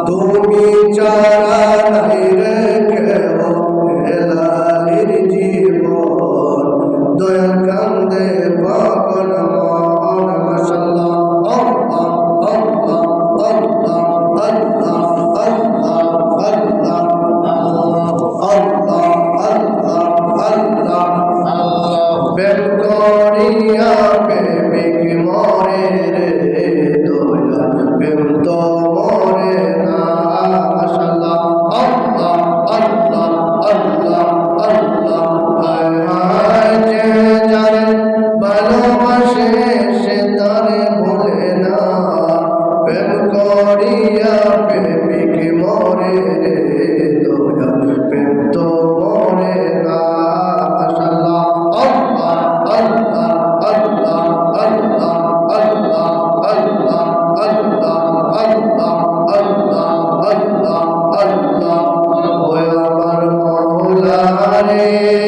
তুমি চারা নাই রেখে এলাহির জীবন দয়া কান্দে পাগল মন মাশাআল্লাহ আল্লাহ আল্লাহ আল্লাহ আল্লাহ আল্লাহ আল্লাহ আল্লাহ আল্লাহ আল্লাহ প্রেম করিয়া প্রেমিক মরে রে দয়া প্রেম তো মরে না মাশাআল্লাহ আল্লাহ আল্লাহ আল্লাহ আল্লাহ হায় হায় যে যারে ভালোবাসে সে তারে ভুলে না প্রেম করিয়া প্রেমিক মরে রে দয়া প্রেম তো মরে না মাশাআল্লাহ আল্লাহ আল্লাহ আল্লাহ আল্লাহ আল্লাহ আল্লাহ আল্লাহ আল্লাহ আল্লাহ আল্লাহ আল্লাহ ওয়া আমার মওলা রে